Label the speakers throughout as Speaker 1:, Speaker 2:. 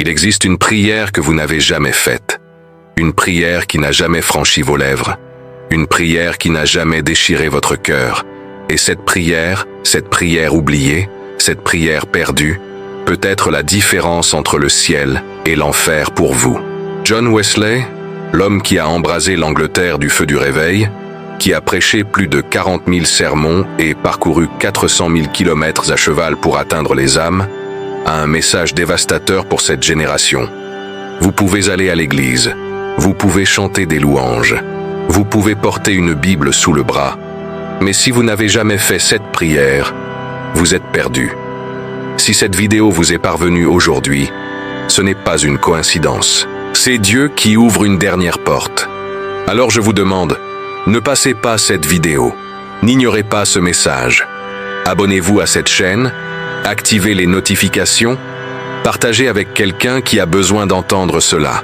Speaker 1: Il existe une prière que vous n'avez jamais faite. Une prière qui n'a jamais franchi vos lèvres. Une prière qui n'a jamais déchiré votre cœur. Et cette prière oubliée, cette prière perdue, peut être la différence entre le ciel et l'enfer pour vous. John Wesley, l'homme qui a embrasé l'Angleterre du feu du réveil, qui a prêché plus de 40 000 sermons et parcouru 400 000 kilomètres à cheval pour atteindre les âmes, a un message dévastateur pour cette génération. Vous pouvez aller à l'église, vous pouvez chanter des louanges, vous pouvez porter une Bible sous le bras, mais si vous n'avez jamais fait cette prière, vous êtes perdu. Si cette vidéo vous est parvenue aujourd'hui, ce n'est pas une coïncidence. C'est Dieu qui ouvre une dernière porte. Alors je vous demande, ne passez pas cette vidéo, n'ignorez pas ce message. Abonnez-vous à cette chaîne, activez les notifications, partagez avec quelqu'un qui a besoin d'entendre cela.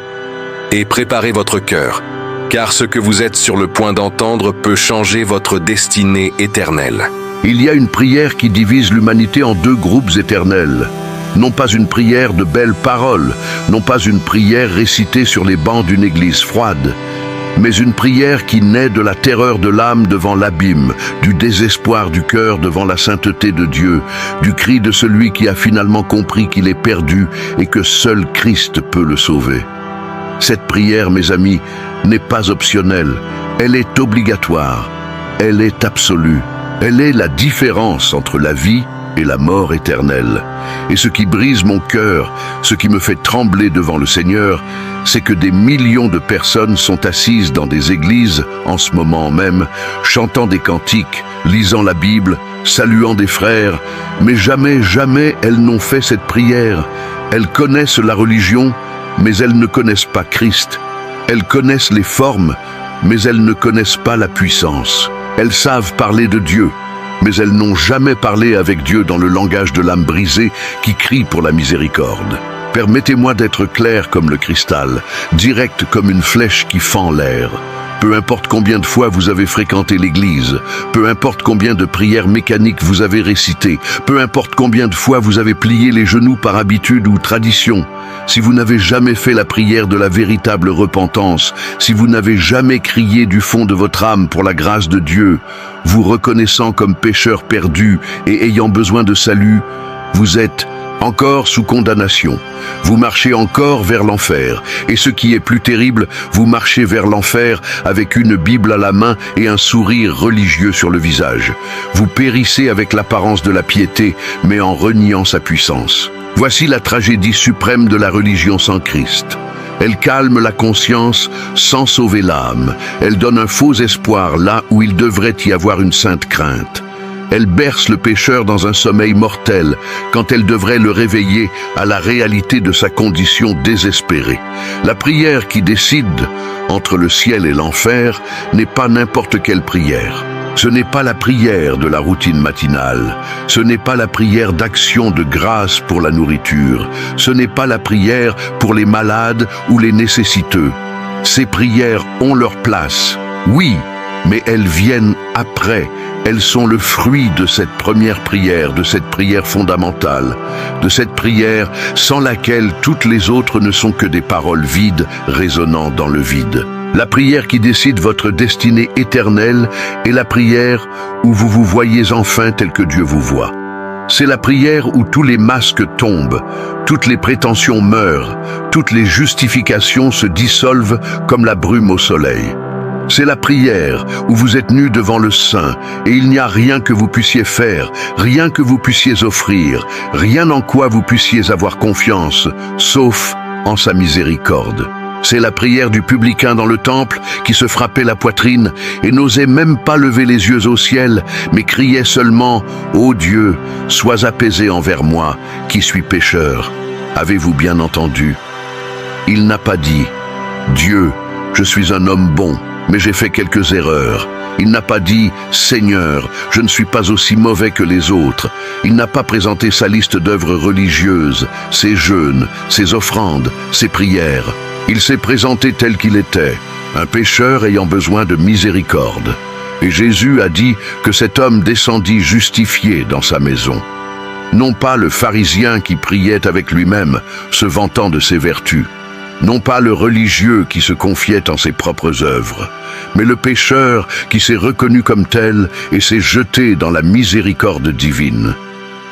Speaker 1: Et préparez votre cœur, car ce que vous êtes sur le point d'entendre peut changer votre destinée éternelle.
Speaker 2: Il y a une prière qui divise l'humanité en deux groupes éternels. Non pas une prière de belles paroles, non pas une prière récitée sur les bancs d'une église froide, mais une prière qui naît de la terreur de l'âme devant l'abîme, du désespoir du cœur devant la sainteté de Dieu, du cri de celui qui a finalement compris qu'il est perdu et que seul Christ peut le sauver. Cette prière, mes amis, n'est pas optionnelle, elle est obligatoire, elle est absolue, elle est la différence entre la vie et la mort éternelle. Et ce qui brise mon cœur, ce qui me fait trembler devant le Seigneur, c'est que des millions de personnes sont assises dans des églises, en ce moment même, chantant des cantiques, lisant la Bible, saluant des frères, mais jamais elles n'ont fait cette prière. Elles connaissent la religion, mais elles ne connaissent pas Christ. Elles connaissent les formes, mais elles ne connaissent pas la puissance. Elles savent parler de Dieu, mais elles n'ont jamais parlé avec Dieu dans le langage de l'âme brisée qui crie pour la miséricorde. Permettez-moi d'être clair comme le cristal, direct comme une flèche qui fend l'air. Peu importe combien de fois vous avez fréquenté l'église, peu importe combien de prières mécaniques vous avez récitées, peu importe combien de fois vous avez plié les genoux par habitude ou tradition, si vous n'avez jamais fait la prière de la véritable repentance, si vous n'avez jamais crié du fond de votre âme pour la grâce de Dieu, vous reconnaissant comme pécheur perdu et ayant besoin de salut, vous êtes encore sous condamnation. Vous marchez encore vers l'enfer. Et ce qui est plus terrible, vous marchez vers l'enfer avec une Bible à la main et un sourire religieux sur le visage. Vous périssez avec l'apparence de la piété, mais en reniant sa puissance. Voici la tragédie suprême de la religion sans Christ. Elle calme la conscience sans sauver l'âme. Elle donne un faux espoir là où il devrait y avoir une sainte crainte. Elle berce le pécheur dans un sommeil mortel, quand elle devrait le réveiller à la réalité de sa condition désespérée. La prière qui décide entre le ciel et l'enfer n'est pas n'importe quelle prière. Ce n'est pas la prière de la routine matinale. Ce n'est pas la prière d'action de grâce pour la nourriture. Ce n'est pas la prière pour les malades ou les nécessiteux. Ces prières ont leur place, oui, mais elles viennent après. Elles sont le fruit de cette première prière, de cette prière fondamentale, de cette prière sans laquelle toutes les autres ne sont que des paroles vides résonnant dans le vide. La prière qui décide votre destinée éternelle est la prière où vous vous voyez enfin tel que Dieu vous voit. C'est la prière où tous les masques tombent, toutes les prétentions meurent, toutes les justifications se dissolvent comme la brume au soleil. C'est la prière où vous êtes nus devant le Saint et il n'y a rien que vous puissiez faire, rien que vous puissiez offrir, rien en quoi vous puissiez avoir confiance, sauf en sa miséricorde. C'est la prière du publicain dans le temple qui se frappait la poitrine et n'osait même pas lever les yeux au ciel, mais criait seulement « Ô Dieu, sois apaisé envers moi, qui suis pécheur. » Avez-vous bien entendu? Il n'a pas dit « Dieu, je suis un homme bon, mais j'ai fait quelques erreurs. » Il n'a pas dit « Seigneur, je ne suis pas aussi mauvais que les autres. » Il n'a pas présenté sa liste d'œuvres religieuses, ses jeûnes, ses offrandes, ses prières. Il s'est présenté tel qu'il était, un pécheur ayant besoin de miséricorde. Et Jésus a dit que cet homme descendit justifié dans sa maison. Non pas le pharisien qui priait avec lui-même, se vantant de ses vertus. Non pas le religieux qui se confiait en ses propres œuvres, mais le pécheur qui s'est reconnu comme tel et s'est jeté dans la miséricorde divine.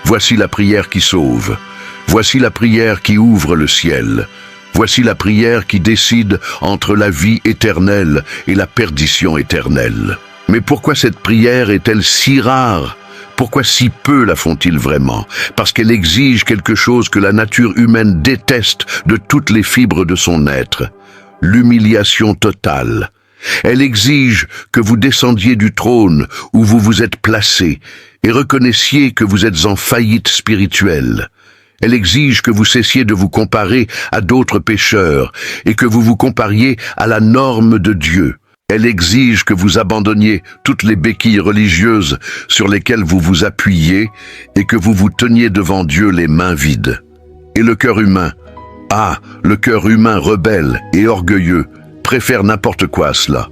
Speaker 2: Voici la prière qui sauve. Voici la prière qui ouvre le ciel. Voici la prière qui décide entre la vie éternelle et la perdition éternelle. Mais pourquoi cette prière est-elle si rare ? Pourquoi si peu la font-ils vraiment? Parce qu'elle exige quelque chose que la nature humaine déteste de toutes les fibres de son être, l'humiliation totale. Elle exige que vous descendiez du trône où vous vous êtes placé et reconnaissiez que vous êtes en faillite spirituelle. Elle exige que vous cessiez de vous comparer à d'autres pécheurs et que vous vous compariez à la norme de Dieu. Elle exige que vous abandonniez toutes les béquilles religieuses sur lesquelles vous vous appuyez et que vous vous teniez devant Dieu les mains vides. Et le cœur humain, le cœur humain rebelle et orgueilleux, préfère n'importe quoi à cela.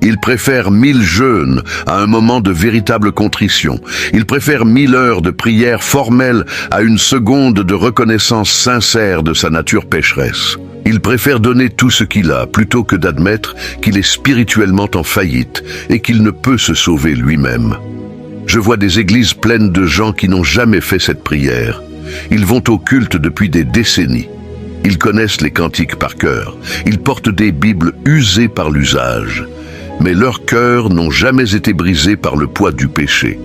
Speaker 2: Il préfère 1000 jeûnes à un moment de véritable contrition. Il préfère 1000 heures de prière formelle à une seconde de reconnaissance sincère de sa nature pécheresse. Il préfère donner tout ce qu'il a plutôt que d'admettre qu'il est spirituellement en faillite et qu'il ne peut se sauver lui-même. Je vois des églises pleines de gens qui n'ont jamais fait cette prière. Ils vont au culte depuis des décennies. Ils connaissent les cantiques par cœur. Ils portent des Bibles usées par l'usage. Mais leurs cœurs n'ont jamais été brisés par le poids du péché.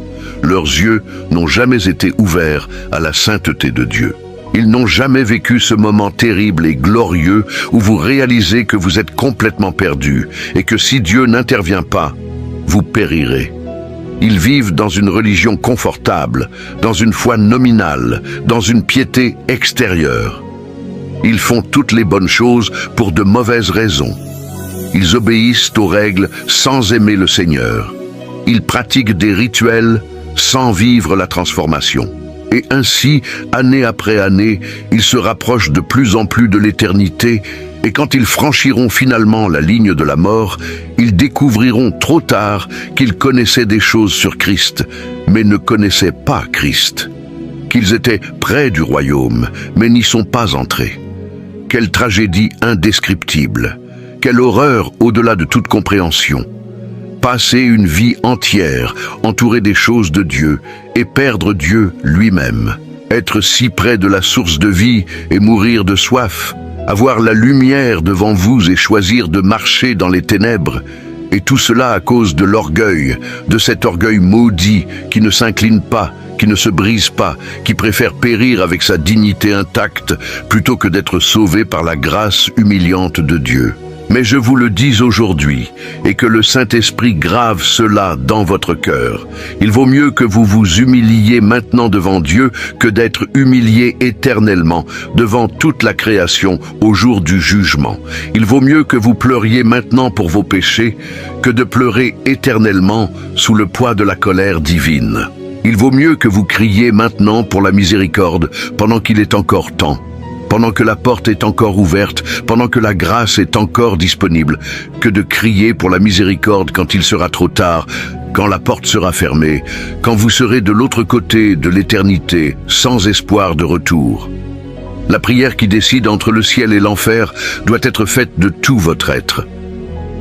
Speaker 2: Leurs yeux n'ont jamais été ouverts à la sainteté de Dieu. Ils n'ont jamais vécu ce moment terrible et glorieux où vous réalisez que vous êtes complètement perdu et que si Dieu n'intervient pas, vous périrez. Ils vivent dans une religion confortable, dans une foi nominale, dans une piété extérieure. Ils font toutes les bonnes choses pour de mauvaises raisons. Ils obéissent aux règles sans aimer le Seigneur. Ils pratiquent des rituels sans vivre la transformation. Et ainsi, année après année, ils se rapprochent de plus en plus de l'éternité, et quand ils franchiront finalement la ligne de la mort, ils découvriront trop tard qu'ils connaissaient des choses sur Christ, mais ne connaissaient pas Christ. Qu'ils étaient près du royaume, mais n'y sont pas entrés. Quelle tragédie indescriptible! Quelle horreur au-delà de toute compréhension! Passer une vie entière entourée des choses de Dieu et perdre Dieu lui-même. Être si près de la source de vie et mourir de soif. Avoir la lumière devant vous et choisir de marcher dans les ténèbres. Et tout cela à cause de l'orgueil, de cet orgueil maudit qui ne s'incline pas, qui ne se brise pas, qui préfère périr avec sa dignité intacte plutôt que d'être sauvé par la grâce humiliante de Dieu. Mais je vous le dis aujourd'hui, et que le Saint-Esprit grave cela dans votre cœur. Il vaut mieux que vous vous humiliez maintenant devant Dieu que d'être humilié éternellement devant toute la création au jour du jugement. Il vaut mieux que vous pleuriez maintenant pour vos péchés que de pleurer éternellement sous le poids de la colère divine. Il vaut mieux que vous criez maintenant pour la miséricorde pendant qu'il est encore temps. Pendant que la porte est encore ouverte, pendant que la grâce est encore disponible, que de crier pour la miséricorde quand il sera trop tard, quand la porte sera fermée, quand vous serez de l'autre côté de l'éternité, sans espoir de retour. La prière qui décide entre le ciel et l'enfer doit être faite de tout votre être.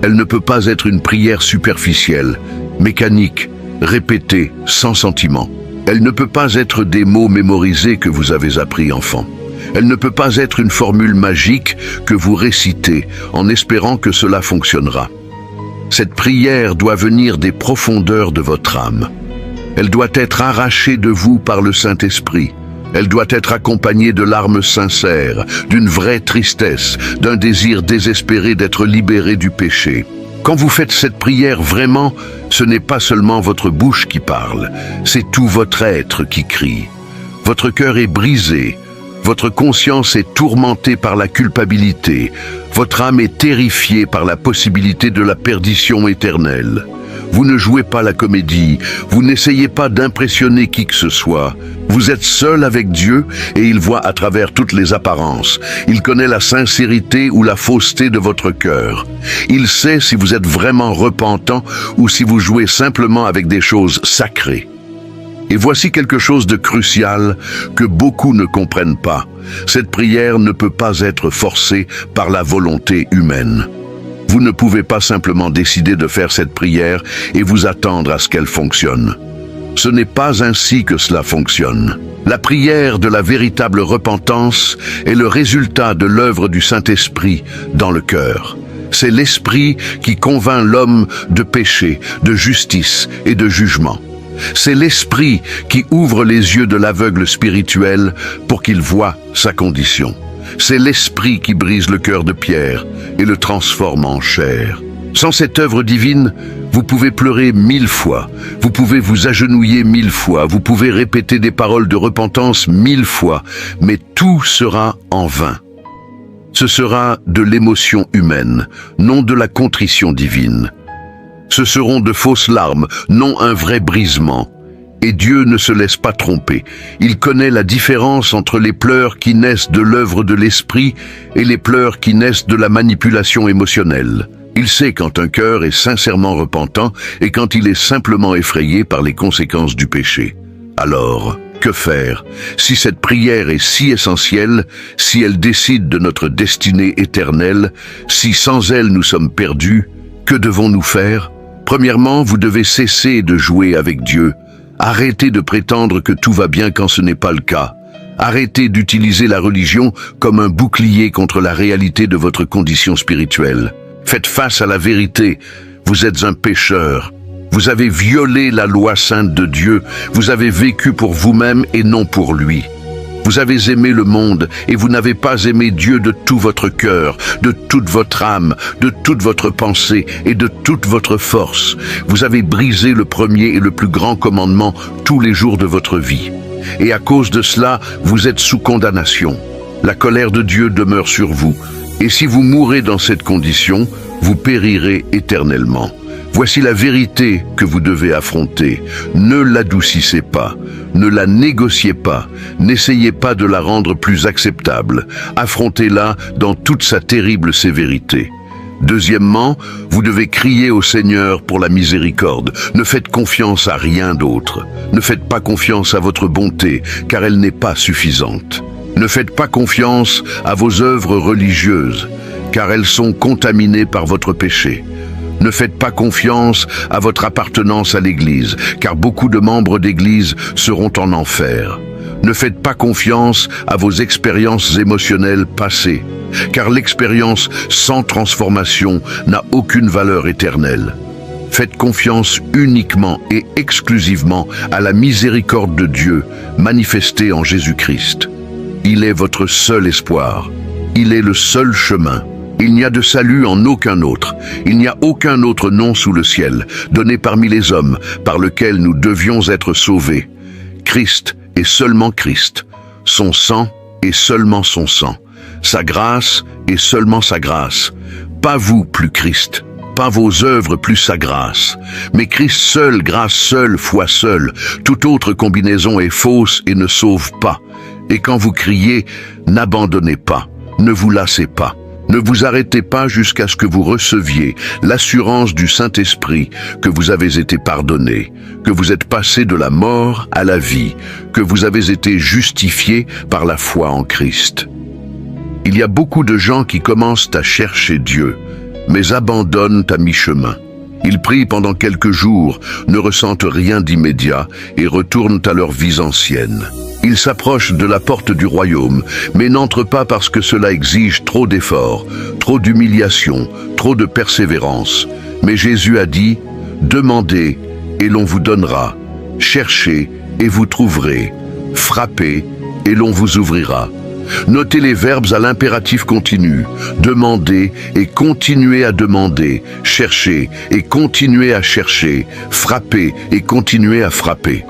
Speaker 2: Elle ne peut pas être une prière superficielle, mécanique, répétée, sans sentiment. Elle ne peut pas être des mots mémorisés que vous avez appris enfant. Elle ne peut pas être une formule magique que vous récitez en espérant que cela fonctionnera. Cette prière doit venir des profondeurs de votre âme. Elle doit être arrachée de vous par le Saint-Esprit. Elle doit être accompagnée de larmes sincères, d'une vraie tristesse, d'un désir désespéré d'être libéré du péché. Quand vous faites cette prière vraiment, ce n'est pas seulement votre bouche qui parle, c'est tout votre être qui crie. Votre cœur est brisé. Votre conscience est tourmentée par la culpabilité. Votre âme est terrifiée par la possibilité de la perdition éternelle. Vous ne jouez pas la comédie, vous n'essayez pas d'impressionner qui que ce soit. Vous êtes seul avec Dieu et il voit à travers toutes les apparences. Il connaît la sincérité ou la fausseté de votre cœur. Il sait si vous êtes vraiment repentant ou si vous jouez simplement avec des choses sacrées. Et voici quelque chose de crucial que beaucoup ne comprennent pas. Cette prière ne peut pas être forcée par la volonté humaine. Vous ne pouvez pas simplement décider de faire cette prière et vous attendre à ce qu'elle fonctionne. Ce n'est pas ainsi que cela fonctionne. La prière de la véritable repentance est le résultat de l'œuvre du Saint-Esprit dans le cœur. C'est l'Esprit qui convainc l'homme de péché, de justice et de jugement. C'est l'Esprit qui ouvre les yeux de l'aveugle spirituel pour qu'il voie sa condition. C'est l'Esprit qui brise le cœur de pierre et le transforme en chair. Sans cette œuvre divine, vous pouvez pleurer 1000 fois, vous pouvez vous agenouiller 1000 fois, vous pouvez répéter des paroles de repentance 1000 fois, mais tout sera en vain. Ce sera de l'émotion humaine, non de la contrition divine. Ce seront de fausses larmes, non un vrai brisement. Et Dieu ne se laisse pas tromper. Il connaît la différence entre les pleurs qui naissent de l'œuvre de l'esprit et les pleurs qui naissent de la manipulation émotionnelle. Il sait quand un cœur est sincèrement repentant et quand il est simplement effrayé par les conséquences du péché. Alors, que faire? Si cette prière est si essentielle, si elle décide de notre destinée éternelle, si sans elle nous sommes perdus, que devons-nous faire? Premièrement, vous devez cesser de jouer avec Dieu. Arrêtez de prétendre que tout va bien quand ce n'est pas le cas. Arrêtez d'utiliser la religion comme un bouclier contre la réalité de votre condition spirituelle. Faites face à la vérité. Vous êtes un pécheur. Vous avez violé la loi sainte de Dieu. Vous avez vécu pour vous-même et non pour lui. Vous avez aimé le monde et vous n'avez pas aimé Dieu de tout votre cœur, de toute votre âme, de toute votre pensée et de toute votre force. Vous avez brisé le premier et le plus grand commandement tous les jours de votre vie. Et à cause de cela, vous êtes sous condamnation. La colère de Dieu demeure sur vous. Et si vous mourrez dans cette condition, vous périrez éternellement. Voici la vérité que vous devez affronter. Ne l'adoucissez pas, ne la négociez pas, n'essayez pas de la rendre plus acceptable. Affrontez-la dans toute sa terrible sévérité. Deuxièmement, vous devez crier au Seigneur pour la miséricorde. Ne faites confiance à rien d'autre. Ne faites pas confiance à votre bonté, car elle n'est pas suffisante. Ne faites pas confiance à vos œuvres religieuses, car elles sont contaminées par votre péché. Ne faites pas confiance à votre appartenance à l'Église, car beaucoup de membres d'Église seront en enfer. Ne faites pas confiance à vos expériences émotionnelles passées, car l'expérience sans transformation n'a aucune valeur éternelle. Faites confiance uniquement et exclusivement à la miséricorde de Dieu manifestée en Jésus-Christ. Il est votre seul espoir. Il est le seul chemin. Il n'y a de salut en aucun autre. Il n'y a aucun autre nom sous le ciel, donné parmi les hommes, par lequel nous devions être sauvés. Christ et seulement Christ. Son sang et seulement son sang. Sa grâce et seulement sa grâce. Pas vous plus Christ. Pas vos œuvres plus sa grâce. Mais Christ seul, grâce seule, foi seule. Toute autre combinaison est fausse et ne sauve pas. Et quand vous criez, n'abandonnez pas. Ne vous lassez pas. Ne vous arrêtez pas jusqu'à ce que vous receviez l'assurance du Saint-Esprit que vous avez été pardonné, que vous êtes passé de la mort à la vie, que vous avez été justifié par la foi en Christ. Il y a beaucoup de gens qui commencent à chercher Dieu, mais abandonnent à mi-chemin. Ils prient pendant quelques jours, ne ressentent rien d'immédiat et retournent à leur vie ancienne. Ils s'approchent de la porte du royaume, mais n'entrent pas parce que cela exige trop d'efforts, trop d'humiliation, trop de persévérance. Mais Jésus a dit, « Demandez et l'on vous donnera, cherchez et vous trouverez, frappez et l'on vous ouvrira. » Notez les verbes à l'impératif continu. Demandez et continuez à demander, cherchez et continuez à chercher, frappez et continuez à frapper.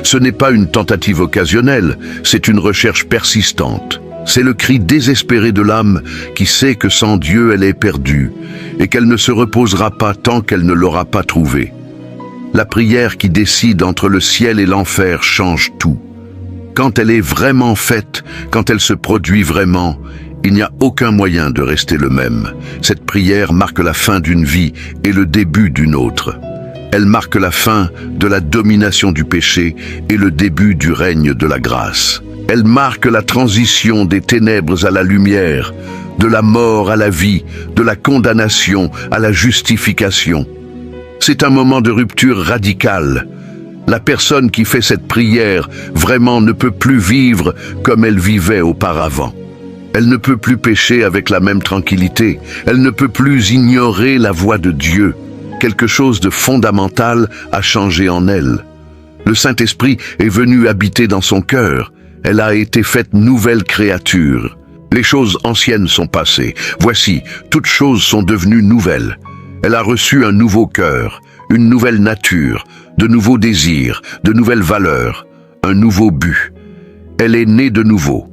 Speaker 2: Ce n'est pas une tentative occasionnelle, c'est une recherche persistante. C'est le cri désespéré de l'âme qui sait que sans Dieu elle est perdue et qu'elle ne se reposera pas tant qu'elle ne l'aura pas trouvé. La prière qui décide entre le ciel et l'enfer change tout. Quand elle est vraiment faite, quand elle se produit vraiment, il n'y a aucun moyen de rester le même. Cette prière marque la fin d'une vie et le début d'une autre. Elle marque la fin de la domination du péché et le début du règne de la grâce. Elle marque la transition des ténèbres à la lumière, de la mort à la vie, de la condamnation à la justification. C'est un moment de rupture radicale. La personne qui fait cette prière vraiment ne peut plus vivre comme elle vivait auparavant. Elle ne peut plus pécher avec la même tranquillité. Elle ne peut plus ignorer la voix de Dieu. Quelque chose de fondamental a changé en elle. Le Saint-Esprit est venu habiter dans son cœur. Elle a été faite nouvelle créature. Les choses anciennes sont passées. Voici, toutes choses sont devenues nouvelles. Elle a reçu un nouveau cœur, une nouvelle nature, de nouveaux désirs, de nouvelles valeurs, un nouveau but. Elle est née de nouveau,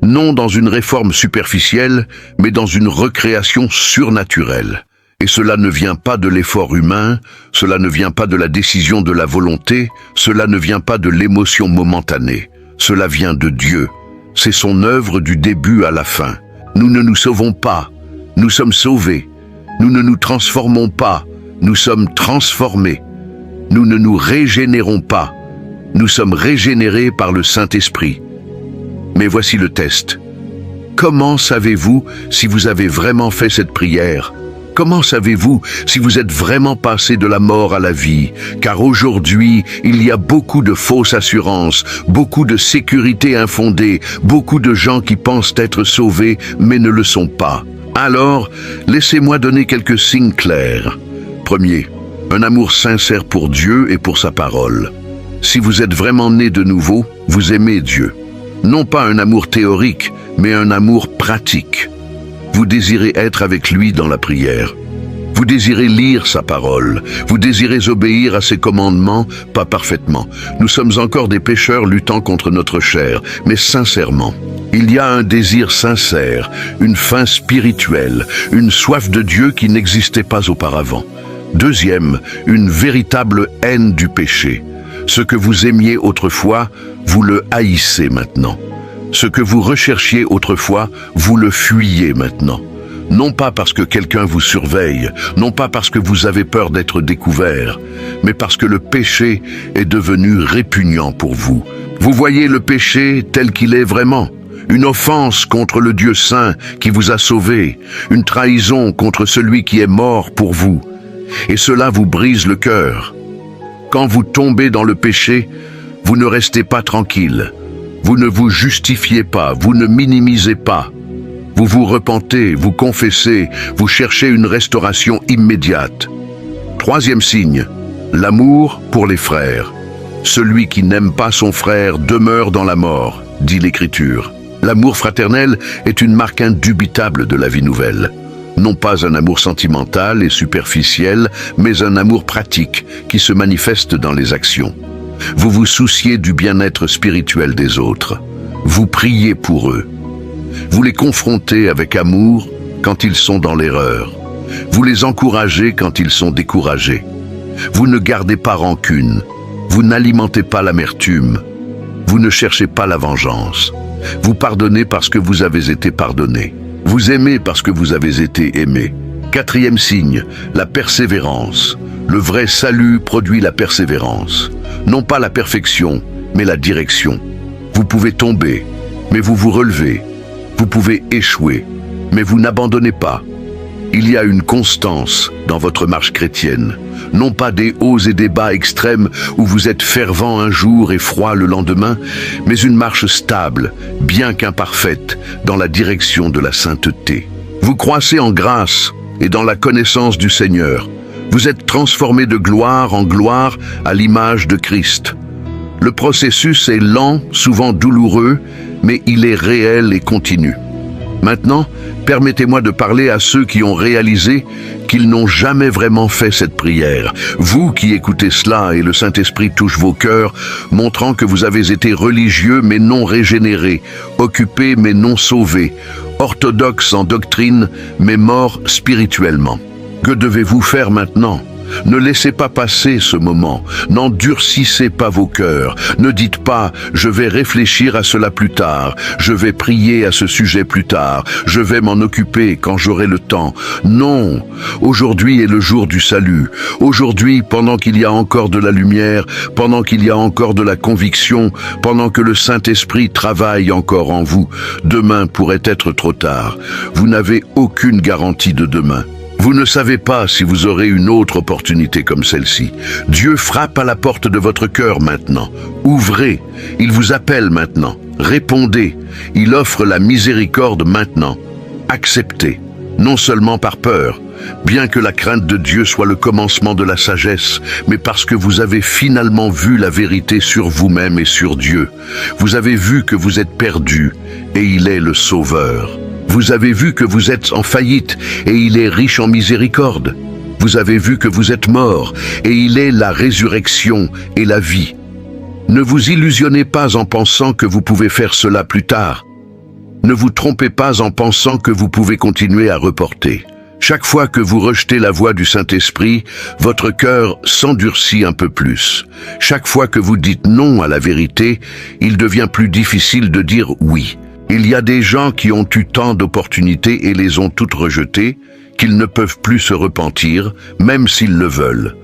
Speaker 2: non dans une réforme superficielle, mais dans une recréation surnaturelle. Et cela ne vient pas de l'effort humain, cela ne vient pas de la décision de la volonté, cela ne vient pas de l'émotion momentanée, cela vient de Dieu. C'est son œuvre du début à la fin. Nous ne nous sauvons pas, nous sommes sauvés. Nous ne nous transformons pas, nous sommes transformés. Nous ne nous régénérons pas, nous sommes régénérés par le Saint-Esprit. Mais voici le test. Comment savez-vous si vous avez vraiment fait cette prière ? Comment savez-vous si vous êtes vraiment passé de la mort à la vie? Car aujourd'hui, il y a beaucoup de fausses assurances, beaucoup de sécurité infondée, beaucoup de gens qui pensent être sauvés mais ne le sont pas. Alors, laissez-moi donner quelques signes clairs. Premier, un amour sincère pour Dieu et pour sa parole. Si vous êtes vraiment né de nouveau, vous aimez Dieu. Non pas un amour théorique, mais un amour pratique. Vous désirez être avec lui dans la prière. Vous désirez lire sa parole. Vous désirez obéir à ses commandements, pas parfaitement. Nous sommes encore des pécheurs luttant contre notre chair, mais sincèrement. Il y a un désir sincère, une faim spirituelle, une soif de Dieu qui n'existait pas auparavant. Deuxième, une véritable haine du péché. Ce que vous aimiez autrefois, vous le haïssez maintenant. Ce que vous recherchiez autrefois, vous le fuyez maintenant. Non pas parce que quelqu'un vous surveille, non pas parce que vous avez peur d'être découvert, mais parce que le péché est devenu répugnant pour vous. Vous voyez le péché tel qu'il est vraiment. Une offense contre le Dieu saint qui vous a sauvé, une trahison contre celui qui est mort pour vous. Et cela vous brise le cœur. Quand vous tombez dans le péché, vous ne restez pas tranquille. Vous ne vous justifiez pas, vous ne minimisez pas. Vous vous repentez, vous confessez, vous cherchez une restauration immédiate. Troisième signe, l'amour pour les frères. Celui qui n'aime pas son frère demeure dans la mort, dit l'Écriture. L'amour fraternel est une marque indubitable de la vie nouvelle. Non pas un amour sentimental et superficiel, mais un amour pratique qui se manifeste dans les actions. Vous vous souciez du bien-être spirituel des autres. Vous priez pour eux. Vous les confrontez avec amour quand ils sont dans l'erreur. Vous les encouragez quand ils sont découragés. Vous ne gardez pas rancune. Vous n'alimentez pas l'amertume. Vous ne cherchez pas la vengeance. Vous pardonnez parce que vous avez été pardonné. Vous aimez parce que vous avez été aimé. Quatrième signe, la persévérance. Le vrai salut produit la persévérance. Non pas la perfection, mais la direction. Vous pouvez tomber, mais vous vous relevez. Vous pouvez échouer, mais vous n'abandonnez pas. Il y a une constance dans votre marche chrétienne. Non pas des hauts et des bas extrêmes où vous êtes fervent un jour et froid le lendemain, mais une marche stable, bien qu'imparfaite, dans la direction de la sainteté. Vous croissez en grâce et dans la connaissance du Seigneur. Vous êtes transformés de gloire en gloire à l'image de Christ. Le processus est lent, souvent douloureux, mais il est réel et continu. Maintenant, permettez-moi de parler à ceux qui ont réalisé qu'ils n'ont jamais vraiment fait cette prière. Vous qui écoutez cela et le Saint-Esprit touche vos cœurs, montrant que vous avez été religieux mais non régénérés, occupés mais non sauvés, orthodoxes en doctrine mais morts spirituellement. Que devez-vous faire maintenant? Ne laissez pas passer ce moment. N'endurcissez pas vos cœurs. Ne dites pas « je vais réfléchir à cela plus tard, je vais prier à ce sujet plus tard, je vais m'en occuper quand j'aurai le temps ». Non, aujourd'hui est le jour du salut. Aujourd'hui, pendant qu'il y a encore de la lumière, pendant qu'il y a encore de la conviction, pendant que le Saint-Esprit travaille encore en vous, demain pourrait être trop tard. Vous n'avez aucune garantie de demain. Vous ne savez pas si vous aurez une autre opportunité comme celle-ci. Dieu frappe à la porte de votre cœur maintenant. Ouvrez, il vous appelle maintenant. Répondez, il offre la miséricorde maintenant. Acceptez, non seulement par peur, bien que la crainte de Dieu soit le commencement de la sagesse, mais parce que vous avez finalement vu la vérité sur vous-même et sur Dieu. Vous avez vu que vous êtes perdu et il est le Sauveur. Vous avez vu que vous êtes en faillite et il est riche en miséricorde. Vous avez vu que vous êtes mort et il est la résurrection et la vie. Ne vous illusionnez pas en pensant que vous pouvez faire cela plus tard. Ne vous trompez pas en pensant que vous pouvez continuer à reporter. Chaque fois que vous rejetez la voix du Saint-Esprit, votre cœur s'endurcit un peu plus. Chaque fois que vous dites non à la vérité, il devient plus difficile de dire oui. Il y a des gens qui ont eu tant d'opportunités et les ont toutes rejetées, qu'ils ne peuvent plus se repentir, même s'ils le veulent.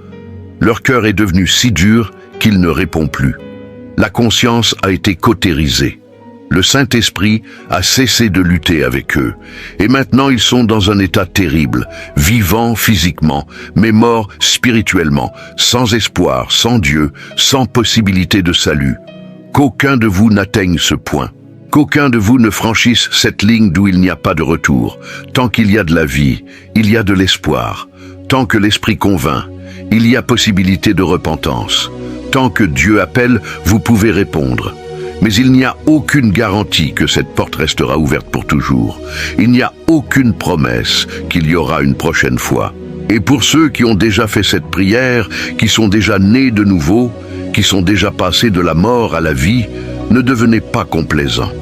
Speaker 2: Leur cœur est devenu si dur qu'il ne répond plus. La conscience a été cautérisée. Le Saint-Esprit a cessé de lutter avec eux. Et maintenant ils sont dans un état terrible, vivants physiquement, mais morts spirituellement, sans espoir, sans Dieu, sans possibilité de salut. Qu'aucun de vous n'atteigne ce point. Qu'aucun de vous ne franchisse cette ligne d'où il n'y a pas de retour. Tant qu'il y a de la vie, il y a de l'espoir. Tant que l'Esprit convainc, il y a possibilité de repentance. Tant que Dieu appelle, vous pouvez répondre. Mais il n'y a aucune garantie que cette porte restera ouverte pour toujours. Il n'y a aucune promesse qu'il y aura une prochaine fois. Et pour ceux qui ont déjà fait cette prière, qui sont déjà nés de nouveau, qui sont déjà passés de la mort à la vie, ne devenez pas complaisants.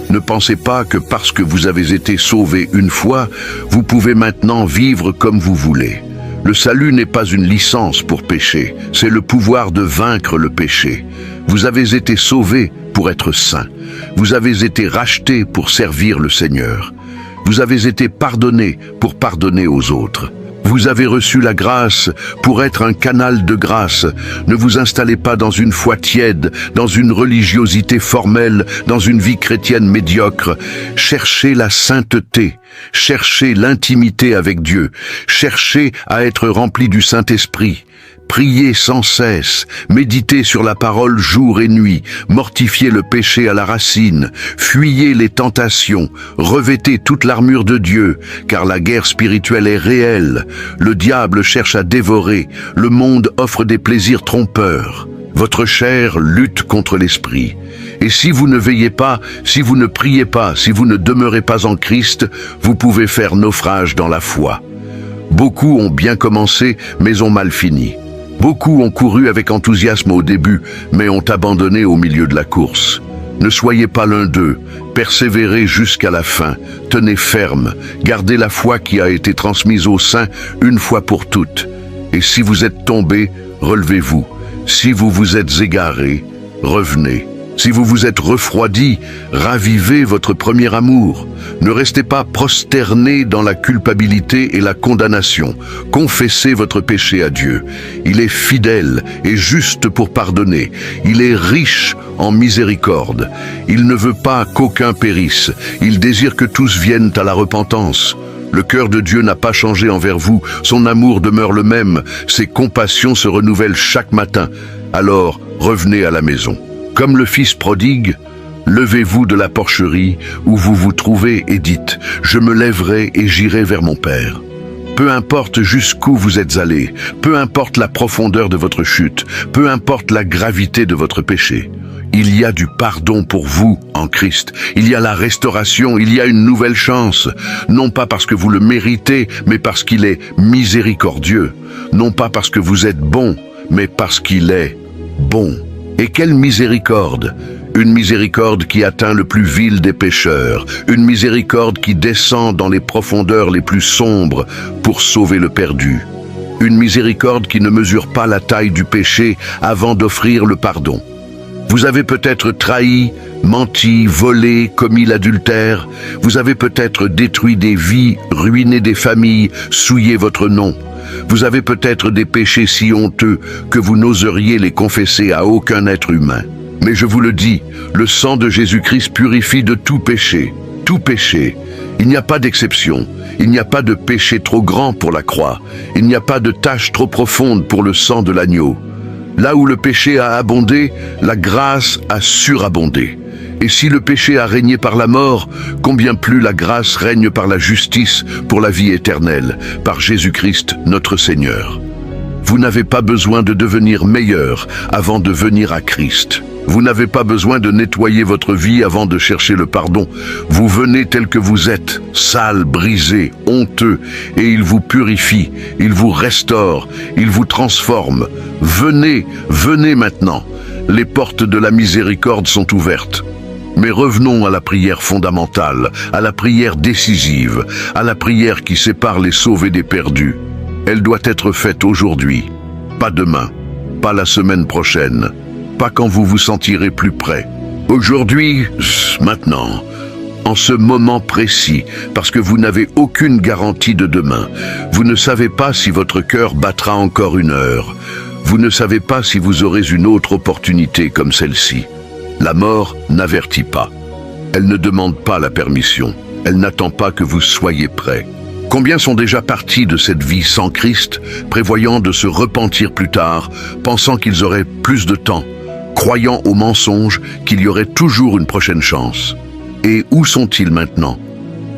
Speaker 2: Ne pensez pas que parce que vous avez été sauvés une fois, vous pouvez maintenant vivre comme vous voulez. Le salut n'est pas une licence pour pécher, c'est le pouvoir de vaincre le péché. Vous avez été sauvés pour être saints. Vous avez été rachetés pour servir le Seigneur. Vous avez été pardonnés pour pardonner aux autres. Vous avez reçu la grâce pour être un canal de grâce. Ne vous installez pas dans une foi tiède, dans une religiosité formelle, dans une vie chrétienne médiocre. Cherchez la sainteté, cherchez l'intimité avec Dieu, cherchez à être rempli du Saint-Esprit. Priez sans cesse, méditez sur la parole jour et nuit, mortifiez le péché à la racine, fuyez les tentations, revêtez toute l'armure de Dieu, car la guerre spirituelle est réelle. Le diable cherche à dévorer, le monde offre des plaisirs trompeurs. Votre chair lutte contre l'esprit. Et si vous ne veillez pas, si vous ne priez pas, si vous ne demeurez pas en Christ, vous pouvez faire naufrage dans la foi. Beaucoup ont bien commencé, mais ont mal fini. Beaucoup ont couru avec enthousiasme au début, mais ont abandonné au milieu de la course. Ne soyez pas l'un d'eux, persévérez jusqu'à la fin, tenez ferme, gardez la foi qui a été transmise aux saints une fois pour toutes. Et si vous êtes tombés, relevez-vous. Si vous vous êtes égarés, revenez. Si vous vous êtes refroidis, ravivez votre premier amour. Ne restez pas prosternés dans la culpabilité et la condamnation. Confessez votre péché à Dieu. Il est fidèle et juste pour pardonner. Il est riche en miséricorde. Il ne veut pas qu'aucun périsse. Il désire que tous viennent à la repentance. Le cœur de Dieu n'a pas changé envers vous. Son amour demeure le même. Ses compassions se renouvellent chaque matin. Alors, revenez à la maison. Comme le fils prodigue, levez-vous de la porcherie où vous vous trouvez et dites « Je me lèverai et j'irai vers mon Père ». Peu importe jusqu'où vous êtes allés, peu importe la profondeur de votre chute, peu importe la gravité de votre péché, il y a du pardon pour vous en Christ. Il y a la restauration, il y a une nouvelle chance. Non pas parce que vous le méritez, mais parce qu'il est miséricordieux. Non pas parce que vous êtes bon, mais parce qu'il est bon. Et quelle miséricorde! Une miséricorde qui atteint le plus vil des pécheurs, une miséricorde qui descend dans les profondeurs les plus sombres pour sauver le perdu. Une miséricorde qui ne mesure pas la taille du péché avant d'offrir le pardon. Vous avez peut-être trahi, menti, volé, commis l'adultère. Vous avez peut-être détruit des vies, ruiné des familles, souillé votre nom. Vous avez peut-être des péchés si honteux que vous n'oseriez les confesser à aucun être humain. Mais je vous le dis, le sang de Jésus-Christ purifie de tout péché. Tout péché. Il n'y a pas d'exception. Il n'y a pas de péché trop grand pour la croix. Il n'y a pas de tâche trop profonde pour le sang de l'agneau. Là où le péché a abondé, la grâce a surabondé. Et si le péché a régné par la mort, combien plus la grâce règne par la justice pour la vie éternelle, par Jésus-Christ notre Seigneur. Vous n'avez pas besoin de devenir meilleur avant de venir à Christ. Vous n'avez pas besoin de nettoyer votre vie avant de chercher le pardon. Vous venez tel que vous êtes, sale, brisé, honteux, et il vous purifie, il vous restaure, il vous transforme. Venez, venez maintenant. Les portes de la miséricorde sont ouvertes. Mais revenons à la prière fondamentale, à la prière décisive, à la prière qui sépare les sauvés des perdus. Elle doit être faite aujourd'hui, pas demain, pas la semaine prochaine, pas quand vous vous sentirez plus prêt. Aujourd'hui, maintenant, en ce moment précis, parce que vous n'avez aucune garantie de demain. Vous ne savez pas si votre cœur battra encore une heure. Vous ne savez pas si vous aurez une autre opportunité comme celle-ci. La mort n'avertit pas. Elle ne demande pas la permission. Elle n'attend pas que vous soyez prêt. Combien sont déjà partis de cette vie sans Christ, prévoyant de se repentir plus tard, pensant qu'ils auraient plus de temps, croyant au mensonge qu'il y aurait toujours une prochaine chance. Et où sont-ils maintenant?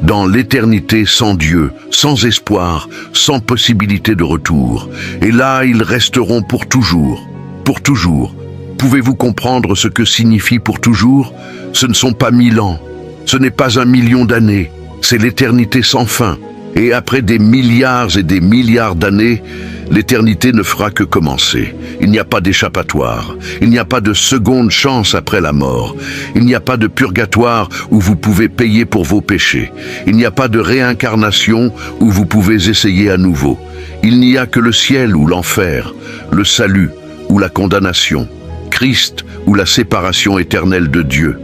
Speaker 2: Dans l'éternité sans Dieu, sans espoir, sans possibilité de retour. Et là, ils resteront pour toujours. Pour toujours. Pouvez-vous comprendre ce que signifie pour toujours? Ce ne sont pas 1000 ans. Ce n'est pas 1 million d'années. C'est l'éternité sans fin. Et après des milliards et des milliards d'années, l'éternité ne fera que commencer. Il n'y a pas d'échappatoire. Il n'y a pas de seconde chance après la mort. Il n'y a pas de purgatoire où vous pouvez payer pour vos péchés. Il n'y a pas de réincarnation où vous pouvez essayer à nouveau. Il n'y a que le ciel ou l'enfer, le salut ou la condamnation, Christ ou la séparation éternelle de Dieu.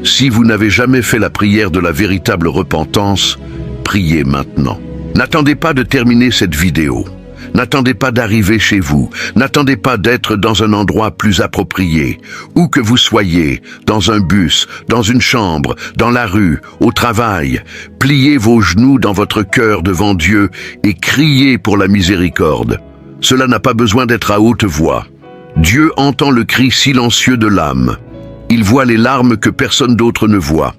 Speaker 2: Si vous n'avez jamais fait la prière de la véritable repentance, priez maintenant. N'attendez pas de terminer cette vidéo. N'attendez pas d'arriver chez vous. N'attendez pas d'être dans un endroit plus approprié. Où que vous soyez, dans un bus, dans une chambre, dans la rue, au travail, pliez vos genoux dans votre cœur devant Dieu et criez pour la miséricorde. Cela n'a pas besoin d'être à haute voix. Dieu entend le cri silencieux de l'âme. Il voit les larmes que personne d'autre ne voit.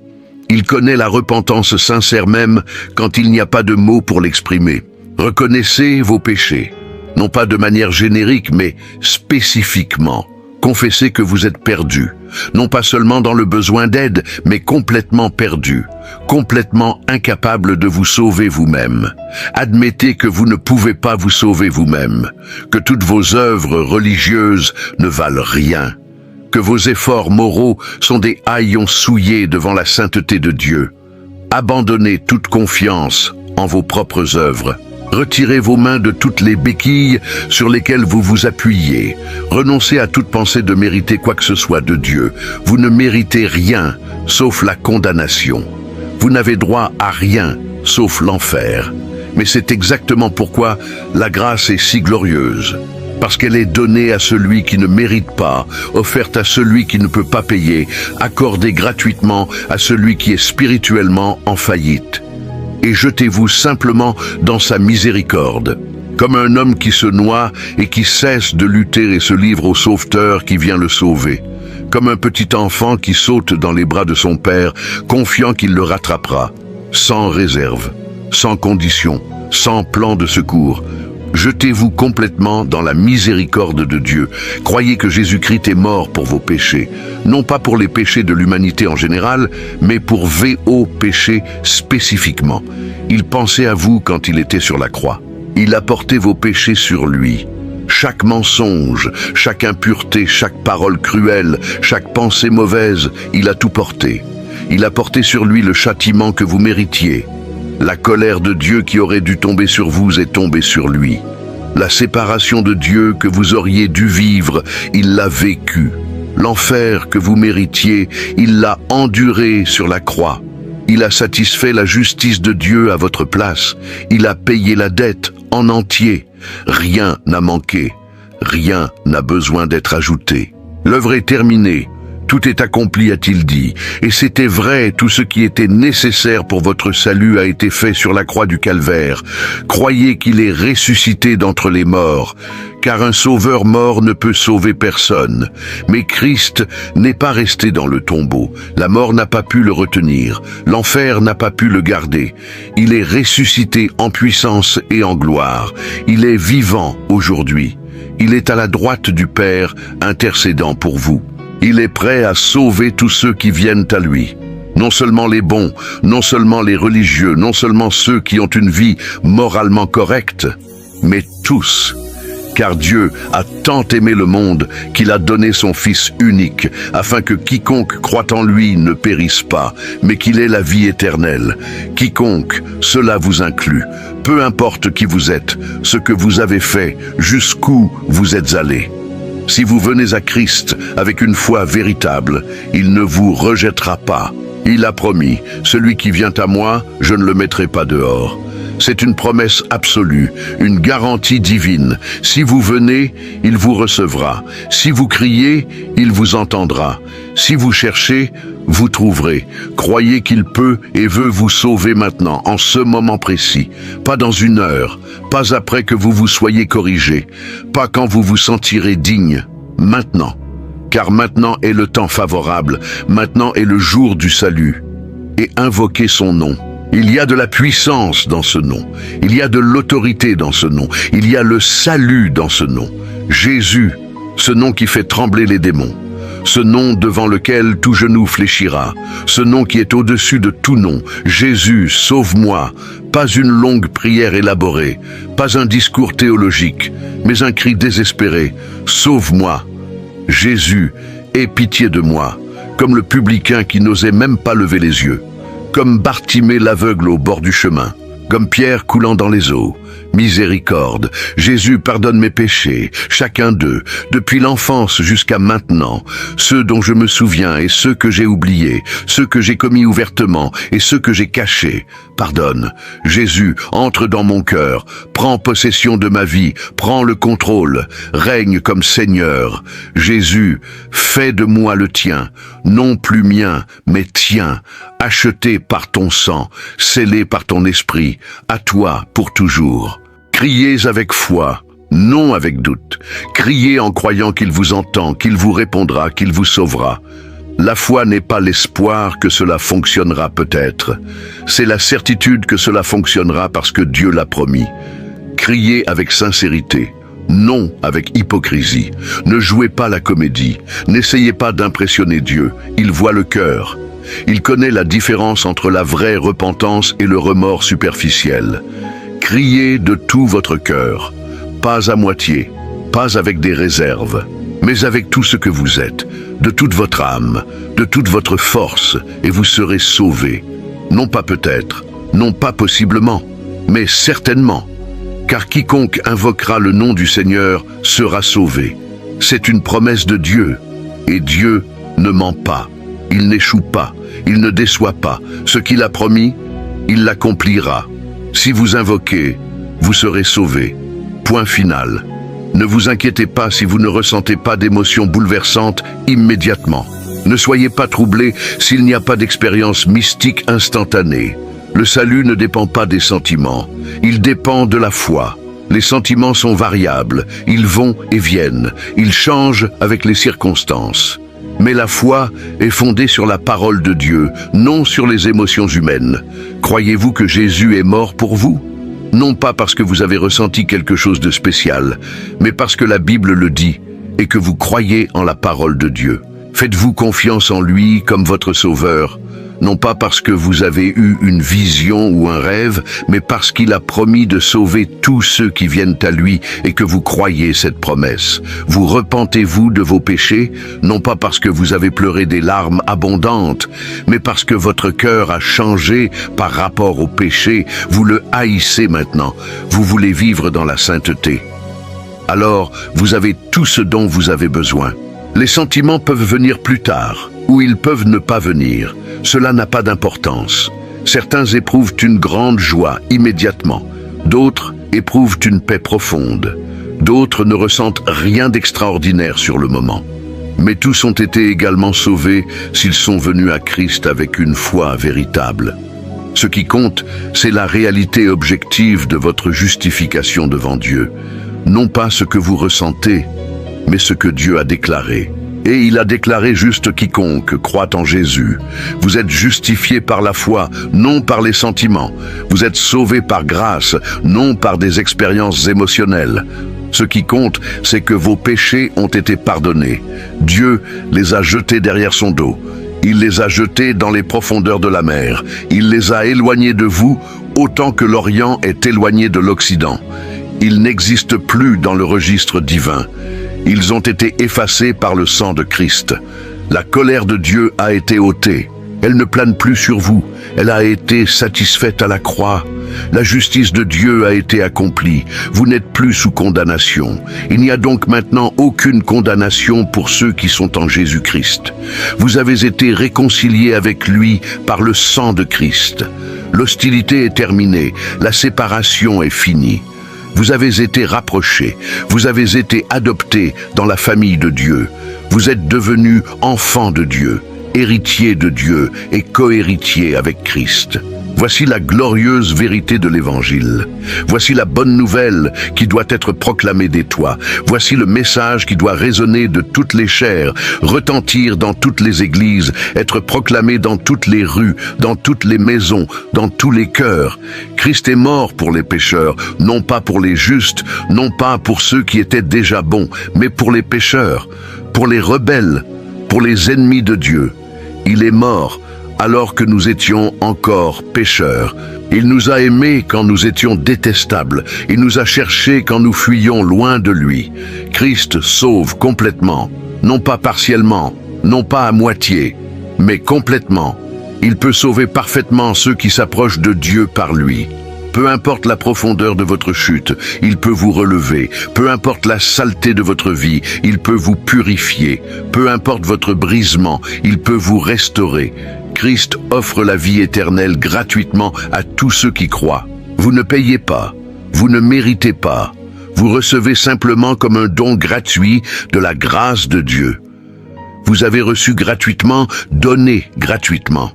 Speaker 2: Il connaît la repentance sincère même quand il n'y a pas de mots pour l'exprimer. Reconnaissez vos péchés, non pas de manière générique, mais spécifiquement. Confessez que vous êtes perdu, non pas seulement dans le besoin d'aide, mais complètement perdu, complètement incapable de vous sauver vous-même. Admettez que vous ne pouvez pas vous sauver vous-même, que toutes vos œuvres religieuses ne valent rien, que vos efforts moraux sont des haillons souillés devant la sainteté de Dieu. Abandonnez toute confiance en vos propres œuvres. Retirez vos mains de toutes les béquilles sur lesquelles vous vous appuyez. Renoncez à toute pensée de mériter quoi que ce soit de Dieu. Vous ne méritez rien, sauf la condamnation. Vous n'avez droit à rien, sauf l'enfer. Mais c'est exactement pourquoi la grâce est si glorieuse. Parce qu'elle est donnée à celui qui ne mérite pas, offerte à celui qui ne peut pas payer, accordée gratuitement à celui qui est spirituellement en faillite. Et jetez-vous simplement dans sa miséricorde, comme un homme qui se noie et qui cesse de lutter et se livre au sauveteur qui vient le sauver, comme un petit enfant qui saute dans les bras de son père, confiant qu'il le rattrapera, sans réserve, sans condition, sans plan de secours. Jetez-vous complètement dans la miséricorde de Dieu. Croyez que Jésus-Christ est mort pour vos péchés, non pas pour les péchés de l'humanité en général, mais pour vos péchés spécifiquement. Il pensait à vous quand il était sur la croix. Il a porté vos péchés sur lui. Chaque mensonge, chaque impureté, chaque parole cruelle, chaque pensée mauvaise, il a tout porté. Il a porté sur lui le châtiment que vous méritiez. La colère de Dieu qui aurait dû tomber sur vous est tombée sur lui. La séparation de Dieu que vous auriez dû vivre, il l'a vécue. L'enfer que vous méritiez, il l'a enduré sur la croix. Il a satisfait la justice de Dieu à votre place. Il a payé la dette en entier. Rien n'a manqué. Rien n'a besoin d'être ajouté. L'œuvre est terminée. Tout est accompli, a-t-il dit. Et c'était vrai, tout ce qui était nécessaire pour votre salut a été fait sur la croix du Calvaire. Croyez qu'il est ressuscité d'entre les morts, car un sauveur mort ne peut sauver personne. Mais Christ n'est pas resté dans le tombeau. La mort n'a pas pu le retenir. L'enfer n'a pas pu le garder. Il est ressuscité en puissance et en gloire. Il est vivant aujourd'hui. Il est à la droite du Père, intercédant pour vous. Il est prêt à sauver tous ceux qui viennent à lui. Non seulement les bons, non seulement les religieux, non seulement ceux qui ont une vie moralement correcte, mais tous. Car Dieu a tant aimé le monde qu'il a donné son Fils unique, afin que quiconque croit en lui ne périsse pas, mais qu'il ait la vie éternelle. Quiconque, cela vous inclut. Peu importe qui vous êtes, ce que vous avez fait, jusqu'où vous êtes allés. Si vous venez à Christ avec une foi véritable, il ne vous rejettera pas. Il a promis, celui qui vient à moi, je ne le mettrai pas dehors. C'est une promesse absolue, une garantie divine. Si vous venez, il vous recevra. Si vous criez, il vous entendra. Si vous cherchez, vous trouverez. Croyez qu'il peut et veut vous sauver maintenant, en ce moment précis. Pas dans une heure, pas après que vous vous soyez corrigé, pas quand vous vous sentirez digne. Maintenant. Car maintenant est le temps favorable, maintenant est le jour du salut. Et invoquez son nom. Il y a de la puissance dans ce nom. Il y a de l'autorité dans ce nom. Il y a le salut dans ce nom. Jésus, ce nom qui fait trembler les démons. Ce nom devant lequel tout genou fléchira. Ce nom qui est au-dessus de tout nom. Jésus, sauve-moi. Pas une longue prière élaborée, pas un discours théologique, mais un cri désespéré. Sauve-moi. Jésus, aie pitié de moi. Comme le publicain qui n'osait même pas lever les yeux. Comme Bartimée l'aveugle au bord du chemin, comme Pierre coulant dans les eaux. Miséricorde, Jésus pardonne mes péchés, chacun d'eux, depuis l'enfance jusqu'à maintenant, ceux dont je me souviens et ceux que j'ai oubliés, ceux que j'ai commis ouvertement et ceux que j'ai cachés. Pardonne. Jésus, entre dans mon cœur, prends possession de ma vie, prends le contrôle, règne comme Seigneur. Jésus, fais de moi le tien, non plus mien, mais tien, acheté par ton sang, scellé par ton esprit, à toi pour toujours. Criez avec foi, non avec doute. Criez en croyant qu'il vous entend, qu'il vous répondra, qu'il vous sauvera. La foi n'est pas l'espoir que cela fonctionnera peut-être. C'est la certitude que cela fonctionnera parce que Dieu l'a promis. Criez avec sincérité, non avec hypocrisie. Ne jouez pas la comédie. N'essayez pas d'impressionner Dieu. Il voit le cœur. Il connaît la différence entre la vraie repentance et le remords superficiel. Criez de tout votre cœur, pas à moitié, pas avec des réserves, mais avec tout ce que vous êtes, de toute votre âme, de toute votre force, et vous serez sauvés. Non pas peut-être, non pas possiblement, mais certainement, car quiconque invoquera le nom du Seigneur sera sauvé. C'est une promesse de Dieu, et Dieu ne ment pas, il n'échoue pas, il ne déçoit pas. Ce qu'il a promis, il l'accomplira. Si vous invoquez, vous serez sauvés. Point final. Ne vous inquiétez pas si vous ne ressentez pas d'émotions bouleversantes immédiatement. Ne soyez pas troublés s'il n'y a pas d'expérience mystique instantanée. Le salut ne dépend pas des sentiments. Il dépend de la foi. Les sentiments sont variables. Ils vont et viennent. Ils changent avec les circonstances. Mais la foi est fondée sur la parole de Dieu, non sur les émotions humaines. Croyez-vous que Jésus est mort pour vous? Non pas parce que vous avez ressenti quelque chose de spécial, mais parce que la Bible le dit et que vous croyez en la parole de Dieu. Faites-vous confiance en lui comme votre sauveur, non pas parce que vous avez eu une vision ou un rêve, mais parce qu'il a promis de sauver tous ceux qui viennent à lui et que vous croyez cette promesse. Vous repentez-vous de vos péchés, non pas parce que vous avez pleuré des larmes abondantes, mais parce que votre cœur a changé par rapport au péché. Vous le haïssez maintenant. Vous voulez vivre dans la sainteté. Alors, vous avez tout ce dont vous avez besoin. Les sentiments peuvent venir plus tard, ou ils peuvent ne pas venir. Cela n'a pas d'importance. Certains éprouvent une grande joie immédiatement. D'autres éprouvent une paix profonde. D'autres ne ressentent rien d'extraordinaire sur le moment. Mais tous ont été également sauvés s'ils sont venus à Christ avec une foi véritable. Ce qui compte, c'est la réalité objective de votre justification devant Dieu. Non pas ce que vous ressentez, mais ce que Dieu a déclaré. Et il a déclaré juste quiconque croit en Jésus. Vous êtes justifiés par la foi, non par les sentiments. Vous êtes sauvés par grâce, non par des expériences émotionnelles. Ce qui compte, c'est que vos péchés ont été pardonnés. Dieu les a jetés derrière son dos. Il les a jetés dans les profondeurs de la mer. Il les a éloignés de vous autant que l'Orient est éloigné de l'Occident. Ils n'existent plus dans le registre divin. Ils ont été effacés par le sang de Christ. La colère de Dieu a été ôtée. Elle ne plane plus sur vous. Elle a été satisfaite à la croix. La justice de Dieu a été accomplie. Vous n'êtes plus sous condamnation. Il n'y a donc maintenant aucune condamnation pour ceux qui sont en Jésus-Christ. Vous avez été réconciliés avec lui par le sang de Christ. L'hostilité est terminée. La séparation est finie. Vous avez été rapprochés, vous avez été adoptés dans la famille de Dieu. Vous êtes devenus enfants de Dieu, héritiers de Dieu et cohéritiers avec Christ. Voici la glorieuse vérité de l'Évangile. Voici la bonne nouvelle qui doit être proclamée des toits. Voici le message qui doit résonner de toutes les chairs, retentir dans toutes les églises, être proclamé dans toutes les rues, dans toutes les maisons, dans tous les cœurs. Christ est mort pour les pécheurs, non pas pour les justes, non pas pour ceux qui étaient déjà bons, mais pour les pécheurs, pour les rebelles, pour les ennemis de Dieu. Il est mort alors que nous étions encore pécheurs. Il nous a aimés quand nous étions détestables. Il nous a cherchés quand nous fuyions loin de lui. Christ sauve complètement, non pas partiellement, non pas à moitié, mais complètement. Il peut sauver parfaitement ceux qui s'approchent de Dieu par lui. Peu importe la profondeur de votre chute, il peut vous relever. Peu importe la saleté de votre vie, il peut vous purifier. Peu importe votre brisement, il peut vous restaurer. Christ offre la vie éternelle gratuitement à tous ceux qui croient. Vous ne payez pas, vous ne méritez pas. Vous recevez simplement comme un don gratuit de la grâce de Dieu. Vous avez reçu gratuitement, donné gratuitement.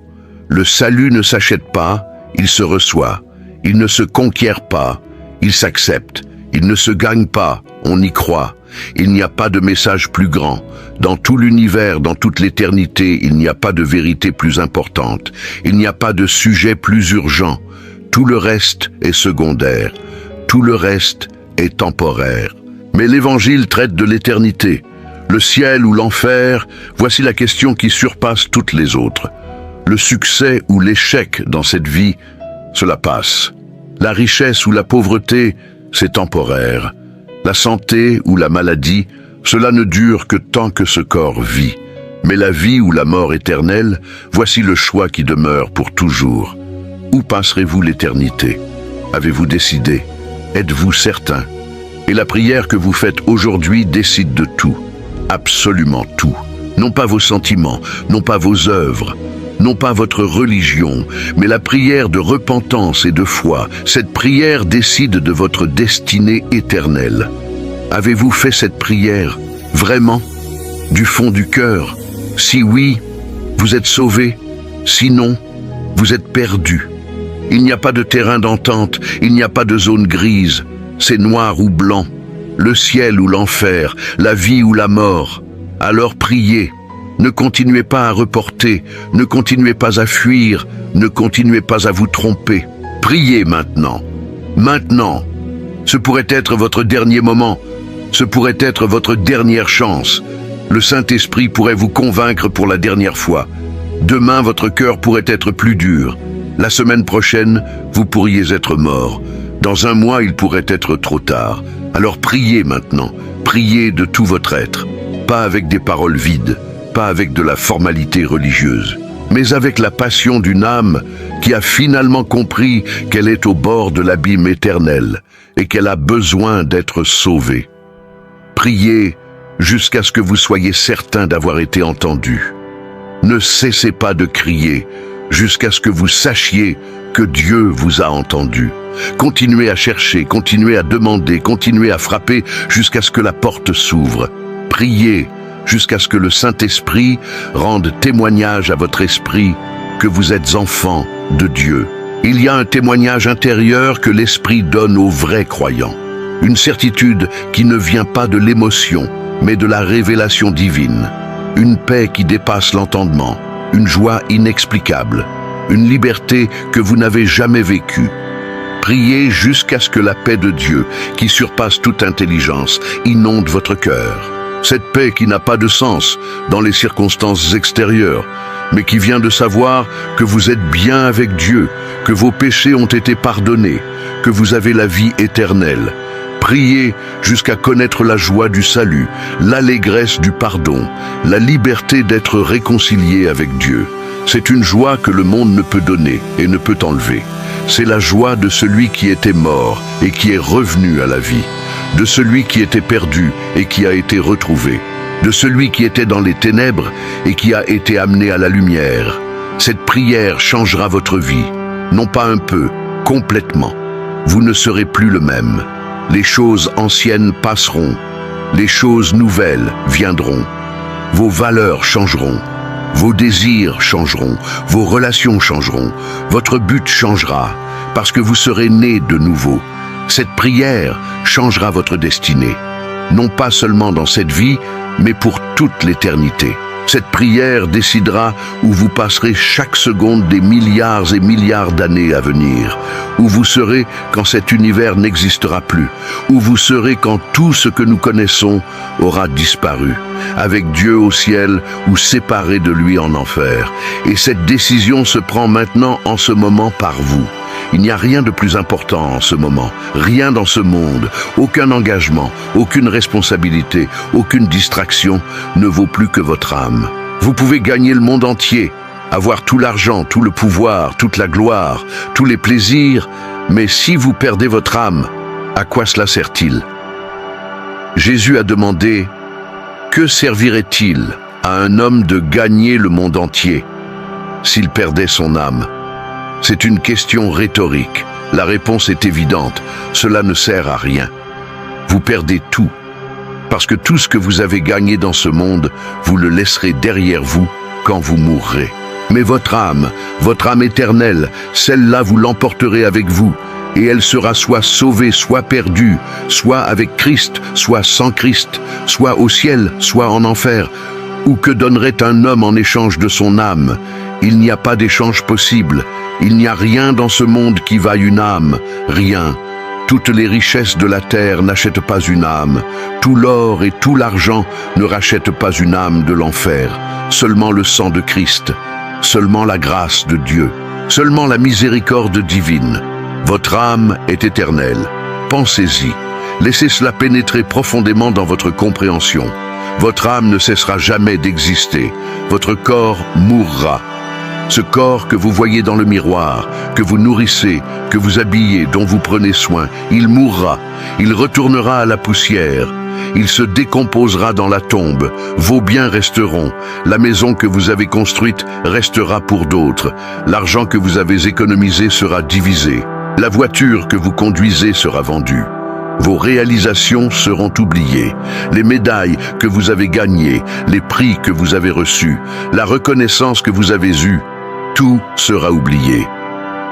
Speaker 2: Le salut ne s'achète pas, il se reçoit. Il ne se conquiert pas, il s'accepte. Il ne se gagne pas, on y croit. Il n'y a pas de message plus grand. Dans tout l'univers, dans toute l'éternité, il n'y a pas de vérité plus importante. Il n'y a pas de sujet plus urgent. Tout le reste est secondaire. Tout le reste est temporaire. Mais l'Évangile traite de l'éternité. Le ciel ou l'enfer, voici la question qui surpasse toutes les autres. Le succès ou l'échec dans cette vie, cela passe. La richesse ou la pauvreté, c'est temporaire. La santé ou la maladie, cela ne dure que tant que ce corps vit. Mais la vie ou la mort éternelle, voici le choix qui demeure pour toujours. Où passerez-vous l'éternité? Avez-vous décidé? Êtes-vous certain? Et la prière que vous faites aujourd'hui décide de tout. Absolument tout. Non pas vos sentiments, non pas vos œuvres, non pas votre religion, mais la prière de repentance et de foi. Cette prière décide de votre destinée éternelle. Avez-vous fait cette prière vraiment, du fond du cœur? Si oui, vous êtes sauvé. Sinon, vous êtes perdu. Il n'y a pas de terrain d'entente, il n'y a pas de zone grise. C'est noir ou blanc, le ciel ou l'enfer, la vie ou la mort. Alors priez. Ne continuez pas à reporter, ne continuez pas à fuir, ne continuez pas à vous tromper. Priez maintenant. Maintenant. Ce pourrait être votre dernier moment. Ce pourrait être votre dernière chance. Le Saint-Esprit pourrait vous convaincre pour la dernière fois. Demain, votre cœur pourrait être plus dur. La semaine prochaine, vous pourriez être mort. Dans un mois, il pourrait être trop tard. Alors priez maintenant. Priez de tout votre être. Pas avec des paroles vides. Pas avec de la formalité religieuse, mais avec la passion d'une âme qui a finalement compris qu'elle est au bord de l'abîme éternel et qu'elle a besoin d'être sauvée. Priez jusqu'à ce que vous soyez certain d'avoir été entendu. Ne cessez pas de crier jusqu'à ce que vous sachiez que Dieu vous a entendu. Continuez à chercher, continuez à demander, continuez à frapper jusqu'à ce que la porte s'ouvre. Priez jusqu'à ce que le Saint-Esprit rende témoignage à votre esprit que vous êtes enfants de Dieu. Il y a un témoignage intérieur que l'Esprit donne aux vrais croyants. Une certitude qui ne vient pas de l'émotion, mais de la révélation divine. Une paix qui dépasse l'entendement, une joie inexplicable, une liberté que vous n'avez jamais vécue. Priez jusqu'à ce que la paix de Dieu, qui surpasse toute intelligence, inonde votre cœur. Cette paix qui n'a pas de sens dans les circonstances extérieures, mais qui vient de savoir que vous êtes bien avec Dieu, que vos péchés ont été pardonnés, que vous avez la vie éternelle. Priez jusqu'à connaître la joie du salut, l'allégresse du pardon, la liberté d'être réconcilié avec Dieu. C'est une joie que le monde ne peut donner et ne peut enlever. C'est la joie de celui qui était mort et qui est revenu à la vie, de celui qui était perdu et qui a été retrouvé, de celui qui était dans les ténèbres et qui a été amené à la lumière. Cette prière changera votre vie, non pas un peu, complètement. Vous ne serez plus le même. Les choses anciennes passeront, les choses nouvelles viendront. Vos valeurs changeront, vos désirs changeront, vos relations changeront, votre but changera, parce que vous serez nés de nouveau. Cette prière changera votre destinée, non pas seulement dans cette vie, mais pour toute l'éternité. Cette prière décidera où vous passerez chaque seconde des milliards et milliards d'années à venir, où vous serez quand cet univers n'existera plus, où vous serez quand tout ce que nous connaissons aura disparu, avec Dieu au ciel ou séparé de lui en enfer. Et cette décision se prend maintenant en ce moment par vous. Il n'y a rien de plus important en ce moment, rien dans ce monde, aucun engagement, aucune responsabilité, aucune distraction ne vaut plus que votre âme. Vous pouvez gagner le monde entier, avoir tout l'argent, tout le pouvoir, toute la gloire, tous les plaisirs, mais si vous perdez votre âme, à quoi cela sert-il? Jésus a demandé « Que servirait-il à un homme de gagner le monde entier s'il perdait son âme ?» C'est une question rhétorique. La réponse est évidente. Cela ne sert à rien. Vous perdez tout. Parce que tout ce que vous avez gagné dans ce monde, vous le laisserez derrière vous quand vous mourrez. Mais votre âme éternelle, celle-là vous l'emporterez avec vous. Et elle sera soit sauvée, soit perdue, soit avec Christ, soit sans Christ, soit au ciel, soit en enfer. Ou que donnerait un homme en échange de son âme? Il n'y a pas d'échange possible. Il n'y a rien dans ce monde qui vaille une âme, rien. Toutes les richesses de la terre n'achètent pas une âme. Tout l'or et tout l'argent ne rachètent pas une âme de l'enfer. Seulement le sang de Christ, seulement la grâce de Dieu, seulement la miséricorde divine. Votre âme est éternelle. Pensez-y. Laissez cela pénétrer profondément dans votre compréhension. Votre âme ne cessera jamais d'exister. Votre corps mourra. Ce corps que vous voyez dans le miroir, que vous nourrissez, que vous habillez, dont vous prenez soin, il mourra, il retournera à la poussière, il se décomposera dans la tombe, vos biens resteront, la maison que vous avez construite restera pour d'autres, l'argent que vous avez économisé sera divisé, la voiture que vous conduisez sera vendue. Vos réalisations seront oubliées, les médailles que vous avez gagnées, les prix que vous avez reçus, la reconnaissance que vous avez eue, tout sera oublié.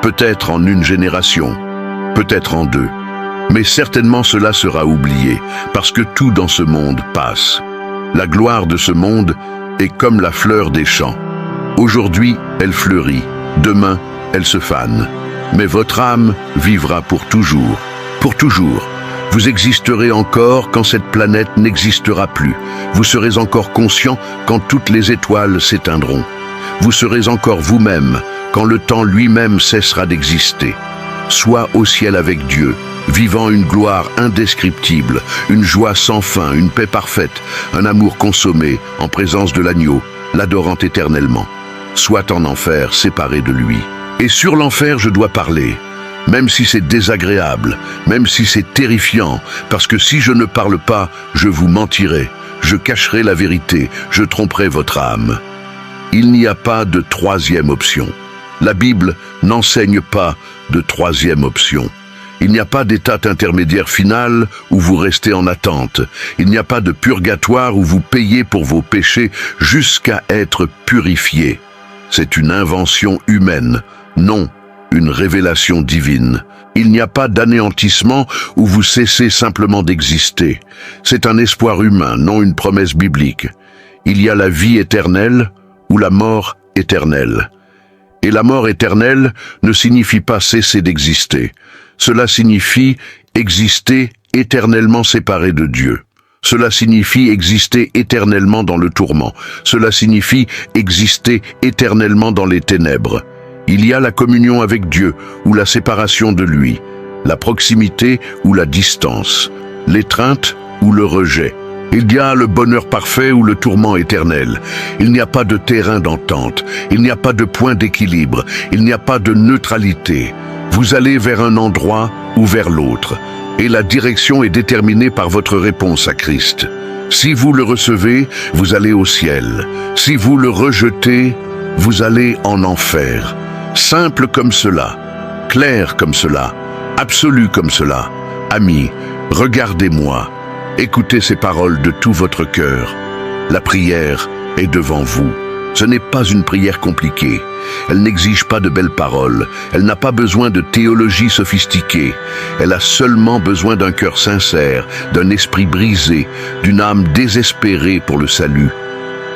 Speaker 2: Peut-être en une génération, peut-être en deux, mais certainement cela sera oublié, parce que tout dans ce monde passe. La gloire de ce monde est comme la fleur des champs. Aujourd'hui, elle fleurit, demain, elle se fane. Mais votre âme vivra pour toujours, pour toujours. Vous existerez encore quand cette planète n'existera plus. Vous serez encore conscient quand toutes les étoiles s'éteindront. Vous serez encore vous-même quand le temps lui-même cessera d'exister. Soit au ciel avec Dieu, vivant une gloire indescriptible, une joie sans fin, une paix parfaite, un amour consommé en présence de l'agneau, l'adorant éternellement. Soit en enfer, séparé de lui. Et sur l'enfer, je dois parler. même si c'est désagréable, même si c'est terrifiant, parce que si je ne parle pas, je vous mentirai, je cacherai la vérité, je tromperai votre âme. Il n'y a pas de troisième option. La Bible n'enseigne pas de troisième option. Il n'y a pas d'état intermédiaire final où vous restez en attente. Il n'y a pas de purgatoire où vous payez pour vos péchés jusqu'à être purifié. C'est une invention humaine, non une révélation divine. Il n'y a pas d'anéantissement où vous cessez simplement d'exister. C'est un espoir humain, non une promesse biblique. Il y a la vie éternelle ou la mort éternelle. Et la mort éternelle ne signifie pas cesser d'exister. Cela signifie exister éternellement séparé de Dieu. Cela signifie exister éternellement dans le tourment. Cela signifie exister éternellement dans les ténèbres. Il y a la communion avec Dieu ou la séparation de lui, la proximité ou la distance, l'étreinte ou le rejet. Il y a le bonheur parfait ou le tourment éternel. Il n'y a pas de terrain d'entente, il n'y a pas de point d'équilibre, il n'y a pas de neutralité. Vous allez vers un endroit ou vers l'autre, et la direction est déterminée par votre réponse à Christ. Si vous le recevez, vous allez au ciel. Si vous le rejetez, vous allez en enfer. Simple comme cela, clair comme cela, absolu comme cela. Amis, regardez-moi, écoutez ces paroles de tout votre cœur. La prière est devant vous. Ce n'est pas une prière compliquée. Elle n'exige pas de belles paroles. Elle n'a pas besoin de théologie sophistiquée. Elle a seulement besoin d'un cœur sincère, d'un esprit brisé, d'une âme désespérée pour le salut.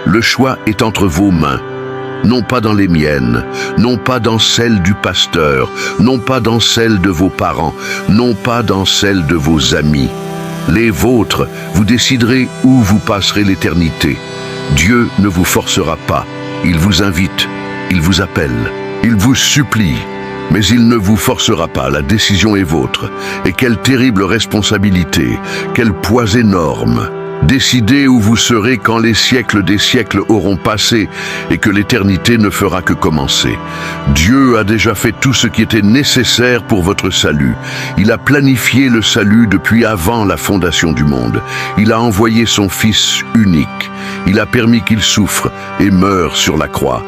Speaker 2: Le choix est entre vos mains. Non pas dans les miennes, non pas dans celles du pasteur, non pas dans celles de vos parents, non pas dans celles de vos amis. Les vôtres, vous déciderez où vous passerez l'éternité. Dieu ne vous forcera pas, il vous invite, il vous appelle, il vous supplie, mais il ne vous forcera pas, la décision est vôtre. Et quelle terrible responsabilité, quel poids énorme. Décidez où vous serez quand les siècles des siècles auront passé et que l'éternité ne fera que commencer. Dieu a déjà fait tout ce qui était nécessaire pour votre salut. Il a planifié le salut depuis avant la fondation du monde. Il a envoyé son Fils unique. Il a permis qu'il souffre et meure sur la croix.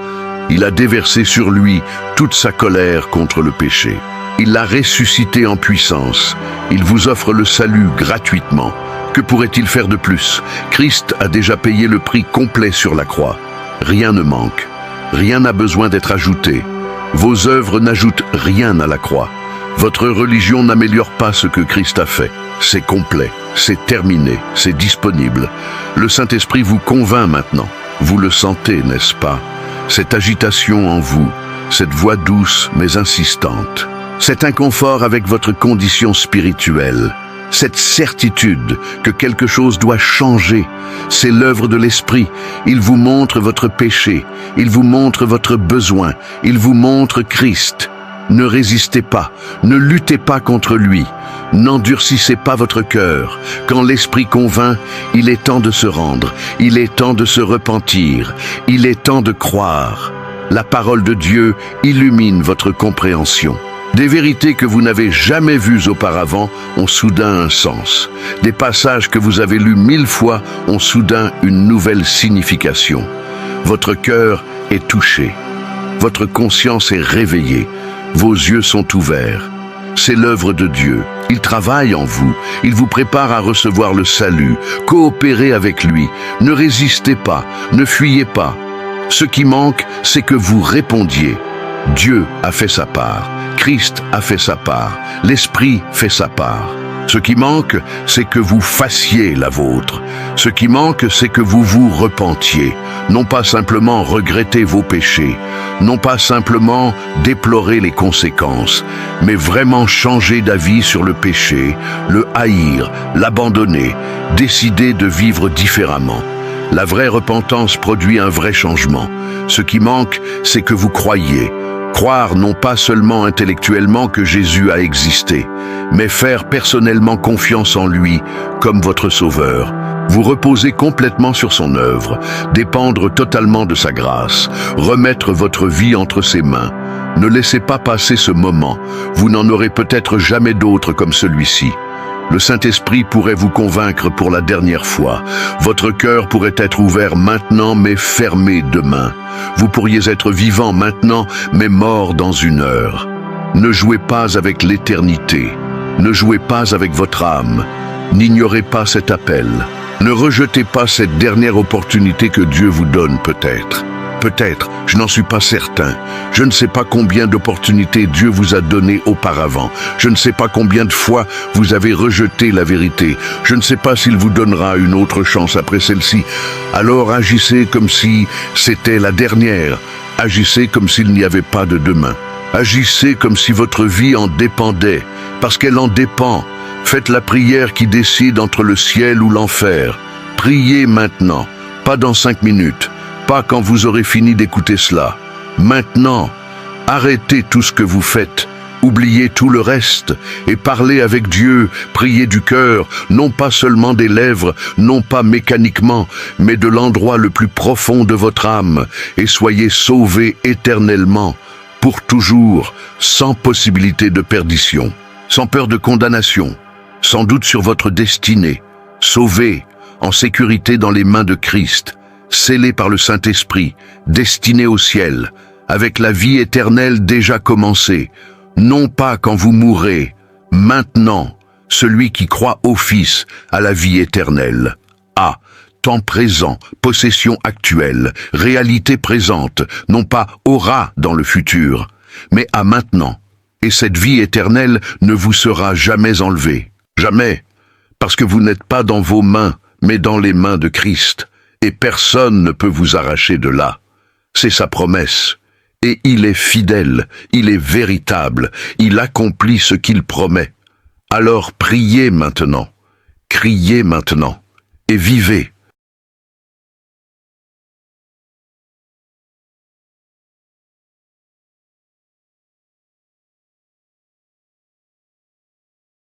Speaker 2: Il a déversé sur lui toute sa colère contre le péché. Il l'a ressuscité en puissance. Il vous offre le salut gratuitement. Que pourrait-il faire de plus? Christ a déjà payé le prix complet sur la croix. Rien ne manque. Rien n'a besoin d'être ajouté. Vos œuvres n'ajoutent rien à la croix. Votre religion n'améliore pas ce que Christ a fait. C'est complet, c'est terminé, c'est disponible. Le Saint-Esprit vous convainc maintenant. Vous le sentez, n'est-ce pas? Cette agitation en vous, cette voix douce mais insistante, cet inconfort avec votre condition spirituelle, cette certitude que quelque chose doit changer, c'est l'œuvre de l'Esprit. Il vous montre votre péché, il vous montre votre besoin, il vous montre Christ. Ne résistez pas, ne luttez pas contre lui, n'endurcissez pas votre cœur. Quand l'Esprit convainc, il est temps de se rendre, il est temps de se repentir, il est temps de croire. La parole de Dieu illumine votre compréhension. Des vérités que vous n'avez jamais vues auparavant ont soudain un sens. Des passages que vous avez lus 1000 fois ont soudain une nouvelle signification. Votre cœur est touché. Votre conscience est réveillée. Vos yeux sont ouverts. C'est l'œuvre de Dieu. Il travaille en vous. Il vous prépare à recevoir le salut. Coopérez avec lui. Ne résistez pas. Ne fuyez pas. Ce qui manque, c'est que vous répondiez. Dieu a fait sa part. Christ a fait sa part, l'Esprit fait sa part. Ce qui manque, c'est que vous fassiez la vôtre. Ce qui manque, c'est que vous vous repentiez. Non pas simplement regretter vos péchés, non pas simplement déplorer les conséquences, mais vraiment changer d'avis sur le péché, le haïr, l'abandonner, décider de vivre différemment. La vraie repentance produit un vrai changement. Ce qui manque, c'est que vous croyiez. Croire non pas seulement intellectuellement que Jésus a existé, mais faire personnellement confiance en lui comme votre sauveur. Vous reposer complètement sur son œuvre, dépendre totalement de sa grâce, remettre votre vie entre ses mains. Ne laissez pas passer ce moment, vous n'en aurez peut-être jamais d'autre comme celui-ci. Le Saint-Esprit pourrait vous convaincre pour la dernière fois. Votre cœur pourrait être ouvert maintenant mais fermé demain. Vous pourriez être vivant maintenant mais mort dans une heure. Ne jouez pas avec l'éternité. Ne jouez pas avec votre âme. N'ignorez pas cet appel. Ne rejetez pas cette dernière opportunité que Dieu vous donne peut-être. Peut-être, je n'en suis pas certain. Je ne sais pas combien d'opportunités Dieu vous a données auparavant. Je ne sais pas combien de fois vous avez rejeté la vérité. Je ne sais pas s'il vous donnera une autre chance après celle-ci. Alors agissez comme si c'était la dernière. Agissez comme s'il n'y avait pas de demain. Agissez comme si votre vie en dépendait, parce qu'elle en dépend. Faites la prière qui décide entre le ciel ou l'enfer. Priez maintenant, pas dans 5 minutes. Pas quand vous aurez fini d'écouter cela. Maintenant, arrêtez tout ce que vous faites, oubliez tout le reste et parlez avec Dieu, priez du cœur, non pas seulement des lèvres, non pas mécaniquement, mais de l'endroit le plus profond de votre âme, et soyez sauvés éternellement, pour toujours, sans possibilité de perdition, sans peur de condamnation, sans doute sur votre destinée, sauvés, en sécurité dans les mains de Christ, scellé par le Saint-Esprit, destiné au ciel, avec la vie éternelle déjà commencée, non pas quand vous mourrez, maintenant, celui qui croit au Fils à la vie éternelle. Temps présent, possession actuelle, réalité présente, non pas aura dans le futur, mais à maintenant. Et cette vie éternelle ne vous sera jamais enlevée. Jamais, parce que vous n'êtes pas dans vos mains, mais dans les mains de Christ. Et personne ne peut vous arracher de là. C'est sa promesse. Et il est fidèle, il est véritable, il accomplit ce qu'il promet. Alors priez maintenant, criez maintenant, et vivez.